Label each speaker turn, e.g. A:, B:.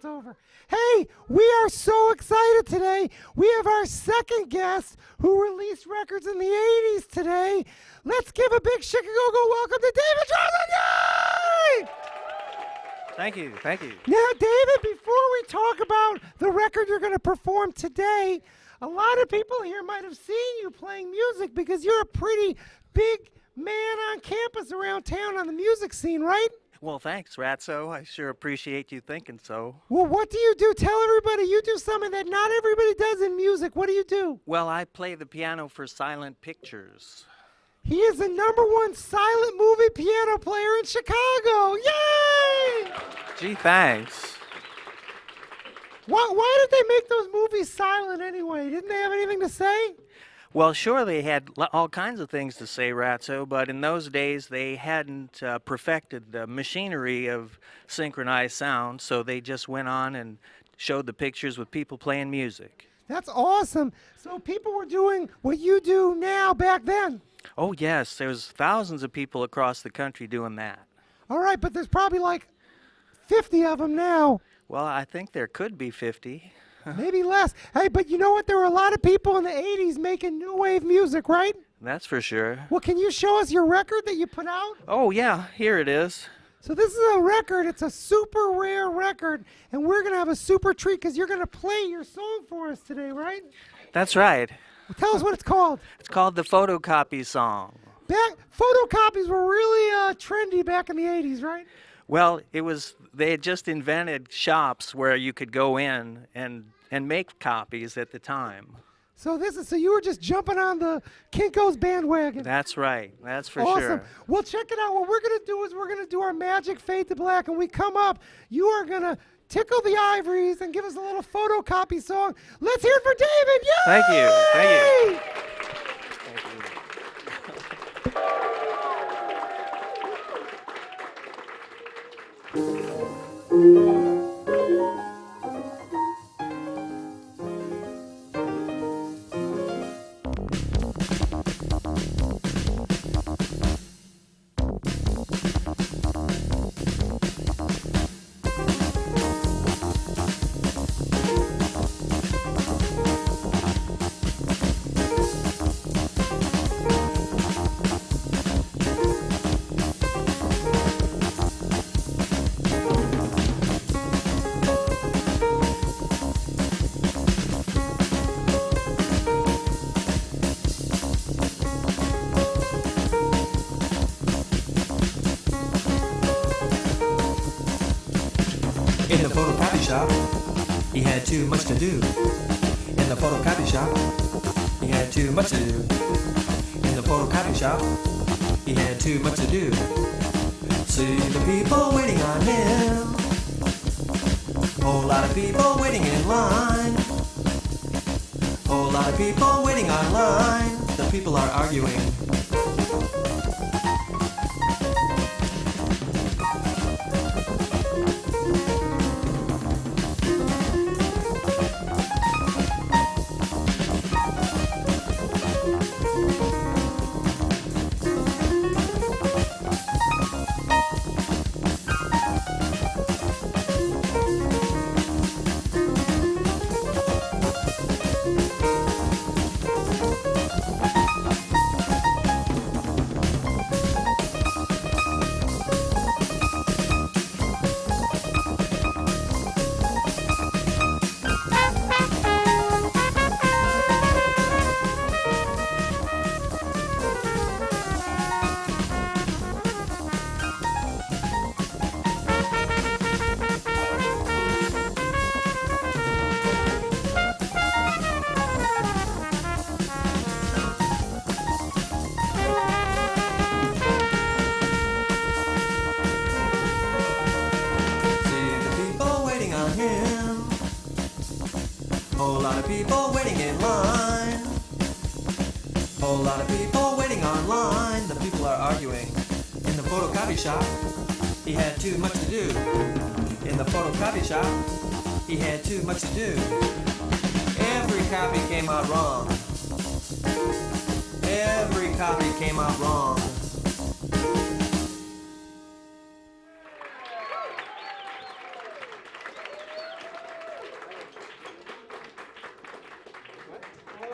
A: it's over. Hey, we are so excited today. We have our second guest who released records in the 80s today. Let's give a big Chic-A-Go-Go welcome to David Drazin! Yay!
B: Thank you, thank you.
A: Now, David, before we talk about the record you're going to perform today, a lot of people here might have seen you playing music because you're a pretty big man on campus around town on the music scene, right?
B: Well, thanks, Ratso. I sure appreciate you thinking so.
A: Well, what do you do? Tell everybody you do something that not everybody does in music. What do you do?
B: Well, I play the piano for silent pictures.
A: He is the #1 silent movie piano player in Chicago. Yay!
B: Gee, thanks.
A: Why did they make those movies silent anyway? Didn't they have anything to say?
B: Well, sure, they had all kinds of things to say, Ratso, but in those days they hadn't perfected the machinery of synchronized sound, so they just went on and showed the pictures with people playing music.
A: That's awesome. So people were doing what you do now back then.
B: Oh, yes, there's thousands of people across the country doing that.
A: All right, but there's probably like 50 of them now.
B: Well, I think there could be 50.
A: Maybe less. Hey, but you know what? There were a lot of people in the 80s making new wave music, right?
B: That's for sure.
A: Well, can you show us your record that you put out?
B: Oh, yeah, here it is.
A: So this is a record. It's a super rare record, and we're going to have a super treat because you're going to play your song for us today, right?
B: That's right.
A: Well, tell us what it's called.
B: It's called the Photocopy Song.
A: Photocopies were really trendy back in the 80s, right?
B: Well, they had just invented shops where you could go in and make copies at the time.
A: So you were just jumping on the Kinko's bandwagon.
B: That's right. That's for
A: awesome.
B: sure.
A: Well, check it out. What we're going to do is we're going to do our magic fade to black, and we come up. You are going to tickle the ivories and give us a little photocopy song. Let's hear it for David. Yay!
B: Thank you. Thank you.
C: In the photocopy shop, he had too much to do. In the photocopy shop, he had too much to do. In the photocopy shop, he had too much to do. See the people waiting on him. Whole lot of people waiting in line. Whole lot of people waiting online. The people are arguing. Whole lot of people waiting in line. Whole lot of people waiting online. The people are arguing. In the photocopy shop, he had too much to do. In the photocopy shop, he had too much to do. Every copy came out wrong. Every copy came out wrong.